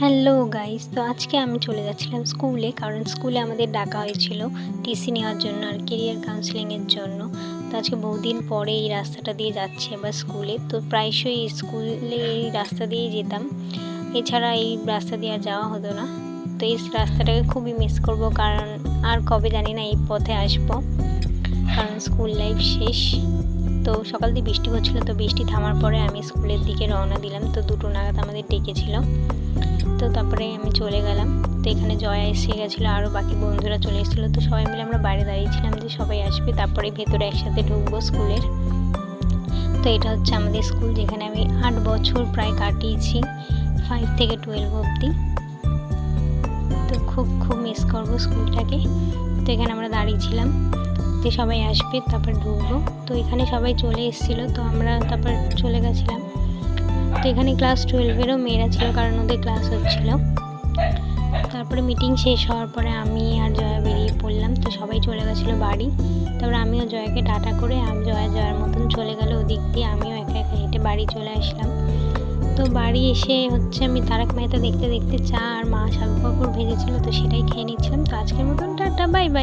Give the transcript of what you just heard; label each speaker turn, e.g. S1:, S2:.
S1: Hello guys, তো আজকে আমি চলে যাচ্ছিলাম স্কুলে, কারণ স্কুলে আমাদের ডাকা হয়েছিল টিসি নেওয়ার জন্য আর কেরিয়ার কাউন্সেলিংয়ের জন্য। তো আজকে বহুদিন পরে এই রাস্তাটা দিয়ে যাচ্ছি আবার স্কুলে। তো প্রায়শই স্কুলে এই রাস্তা দিয়েই যেতাম, এছাড়া এই রাস্তা দিয়ে আর যাওয়া হতো না। তো এই রাস্তাটাকে খুবই মিস করব, কারণ আর কবে জানি না এই পথে আসবো, কারণ স্কুল লাইফ শেষ। তো সকাল দিয়ে বৃষ্টি হচ্ছিলো, তো বৃষ্টি থামার পরে আমি স্কুলের দিকে রওনা দিলাম। তো 2টো নাগাদ আমাদের ডেকেছিল, তো তারপরে আমি চলে গেলাম। তো এখানে জয়া এসে গেছিলো, আরও বাকি বন্ধুরা চলে এসেছিলো। তো সবাই মিলে আমরা বাইরে দাঁড়িয়েছিলাম যে সবাই আসবে, তারপরে ভেতরে একসাথে ঢুকবো স্কুলের। তো এটা হচ্ছে আমাদের স্কুল, যেখানে আমি 8 বছর প্রায় কাটিয়েছি, 5 থেকে 12 অবধি। তো খুব মিস করবো স্কুলটাকে। তো এখানে আমরা দাঁড়িয়েছিলাম যে সবাই আসবে তারপর ঢুকবো। তো এখানে সবাই চলে এসেছিলো, তো আমরা তারপর চলে গেছিলাম। তো এখানে ক্লাস 12-এরও মেয়েরা ছিল, কারণ ওদের ক্লাস হচ্ছিল। তারপরে মিটিং শেষ হওয়ার পরে আমি আর জয়া বেরিয়ে পড়লাম। তো সবাই চলে গেছিলো বাড়ি। তারপরে আমিও জয়াকে টাটা করে জয়ার মতন চলে গেল ওদিক দিয়ে, আমিও একা একা হেঁটে বাড়ি চলে আসলাম। তো বাড়ি এসে হচ্ছে আমি তারক মেহতা দেখতে দেখতে চা আর মা শাক পাঁপড় ভেজেছিল, তো সেটাই খেয়ে নিচ্ছিলাম। তো আজকের মতন টাটা, বাই বাই।